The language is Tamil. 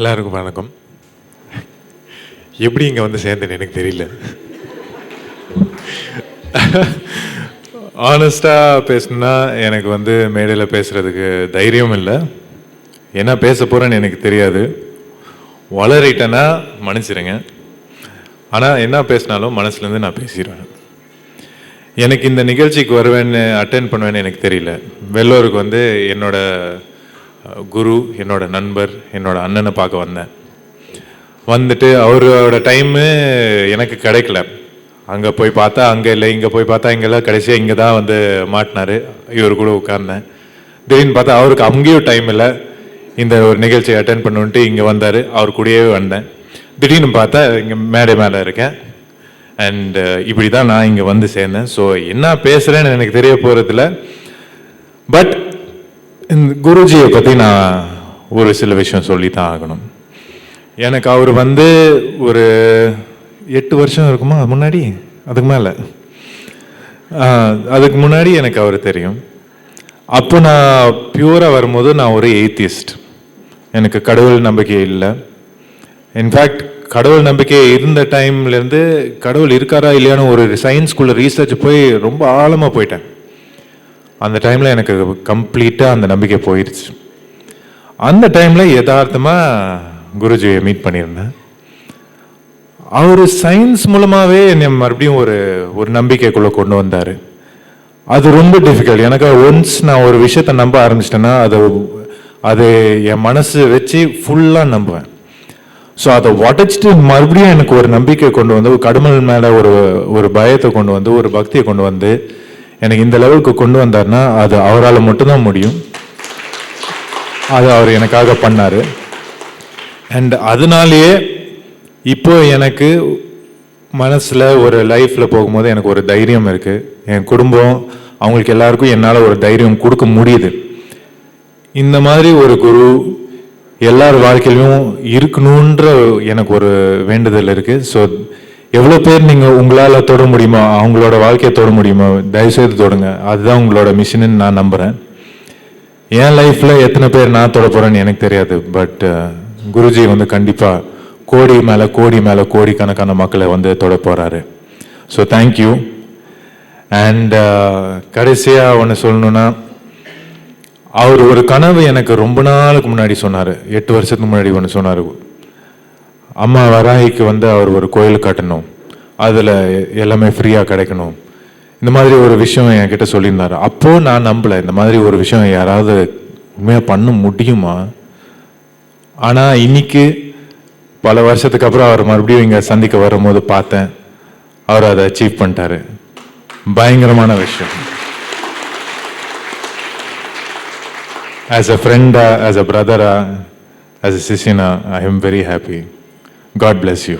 எல்லாருக்கும் வணக்கம். எப்படி இங்கே வந்து சேர்ந்தேன்னு எனக்கு தெரியல. ஆனஸ்டாக பேசணுன்னா எனக்கு வந்து மேடையில் பேசுகிறதுக்கு தைரியம் இல்லை. என்ன பேச போகிறேன்னு எனக்கு தெரியாது. வளரிட்டேன்னா மன்னிச்சிடுங்க. ஆனால் என்ன பேசினாலும் மனசுலேருந்து நான் பேசிடுவேன். எனக்கு இந்த நிகழ்ச்சிக்கு வருவேன்னு அட்டென்ட் பண்ணுவேன்னு எனக்கு தெரியல. வெள்ளூருக்கு வந்து என்னோட குரு, என்னோட நண்பர், என்னோட அண்ணனை பார்க்க வந்தேன். வந்துட்டு அவரோட டைமு எனக்கு கிடைக்கல. அங்கே போய் பார்த்தா அங்கே இல்லை, இங்கே போய் பார்த்தா இங்கெல்லாம், கடைசியாக இங்கே தான் வந்து மாட்டினார். இவர் கூட உட்கார்ந்தேன். திடீர்னு பார்த்தா அவருக்கு அங்கேயும் டைம் இல்லை, இந்த ஒரு நிகழ்ச்சியை அட்டென்ட் பண்ணுன்ட்டு இங்கே வந்தார். அவர் கூடயே வந்தேன். திடீர்னு பார்த்தா இங்கே மேடை மேலே இருக்கேன். அண்ட் இப்படி தான் நான் இங்கே வந்து சேர்ந்தேன். ஸோ என்ன பேசுகிறேன்னு எனக்கு தெரிய போகிறதில்ல. பட் இந்த குருஜியை பற்றி நான் ஒரு சில விஷயம் சொல்லி தான் ஆகணும். எனக்கு அவர் வந்து ஒரு 8 வருஷம் இருக்குமா முன்னாடி, அதுக்கு மேலே, அதுக்கு முன்னாடி எனக்கு அவர் தெரியும். அப்போ நான் பியூராக வரும்போது நான் ஒரு ஏத்திஸ்ட். எனக்கு கடவுள் நம்பிக்கை இல்லை. இன்ஃபேக்ட் கடவுள் நம்பிக்கை இருந்த டைம்லேருந்து கடவுள் இருக்காரா இல்லையான்னு ஒரு சயின்ஸ்குள்ளே ரீசர்ச் போய் ரொம்ப ஆழமாக போயிட்டேன். அந்த டைமில் எனக்கு கம்ப்ளீட்டாக அந்த நம்பிக்கை போயிடுச்சு. அந்த டைமில் யதார்த்தமாக குருஜியை மீட் பண்ணியிருந்தேன். அவர் சயின்ஸ் மூலமாகவே என்னை மறுபடியும் ஒரு நம்பிக்கைக்குள்ளே கொண்டு வந்தார். அது ரொம்ப டிஃபிகல்ட். எனக்கு ஒன்ஸ் நான் ஒரு விஷயத்தை நம்ப ஆரம்பிச்சிட்டேன்னா அது என் மனசு வச்சு ஃபுல்லாக நம்புவேன். ஸோ அதை உடச்சிட்டு மறுபடியும் எனக்கு ஒரு நம்பிக்கை கொண்டு வந்து, ஒரு கடவுள் மேலே ஒரு பயத்தை கொண்டு வந்து, ஒரு பக்தியை கொண்டு வந்து எனக்கு இந்த லெவலுக்கு கொண்டு வந்தார்னா அது அவரால் மட்டும்தான் முடியும். அது அவர் எனக்காக பண்ணார். அண்ட் அதனாலேயே இப்போ எனக்கு மனசில் ஒரு லைஃப்பில் போகும்போது எனக்கு ஒரு தைரியம் இருக்குது. என் குடும்பம், அவங்களுக்கு எல்லாருக்கும் என்னால் ஒரு தைரியம் கொடுக்க முடியுது. இந்த மாதிரி ஒரு குரு எல்லார் வாழ்க்கையிலும் இருக்கணுன்ற எனக்கு ஒரு வேண்டுதல் இருக்குது. ஸோ எவ்வளோ பேர் நீங்கள் உங்களால் தொட முடியுமோ, அவங்களோட வாழ்க்கையை தொட முடியுமோ, தயவுசெய்து தொடுங்க. அதுதான் உங்களோட மிஷின்னு நான் நம்புகிறேன். என் லைஃப்பில் எத்தனை பேர் நான் தொட போகிறேன்னு எனக்கு தெரியாது. பட் குருஜி வந்து கண்டிப்பாக கோடி மேலே கோடிக்கணக்கான மக்களை வந்து தொட போகிறாரு. So thank you. அண்ட் கடைசியாக ஒன்று சொல்லணுன்னா, அவர் ஒரு கனவு எனக்கு ரொம்ப நாளுக்கு முன்னாடி சொன்னார். 8 வருஷத்துக்கு முன்னாடி ஒன்று சொன்னார். அம்மா வராகிக்கு வந்து அவர் ஒரு கோயில் கட்டணும், அதில் எல்லாமே ஃப்ரீயாக கிடைக்கணும், இந்த மாதிரி ஒரு விஷயம் என்கிட்ட சொல்லியிருந்தார். அப்போது நான் நம்பலை, இந்த மாதிரி ஒரு விஷயம் யாராவது உண்மையாக பண்ண முடியுமா. ஆனால் இன்னைக்கு பல வருஷத்துக்கு அப்புறம் அவர் மறுபடியும் இங்கே சந்திக்க வரும்போது பார்த்தேன், அவர் அதை அச்சீவ் பண்ணிட்டாரு. பயங்கரமான விஷயம். As a friend, as a brother, as a sissina, I am very happy. God bless you.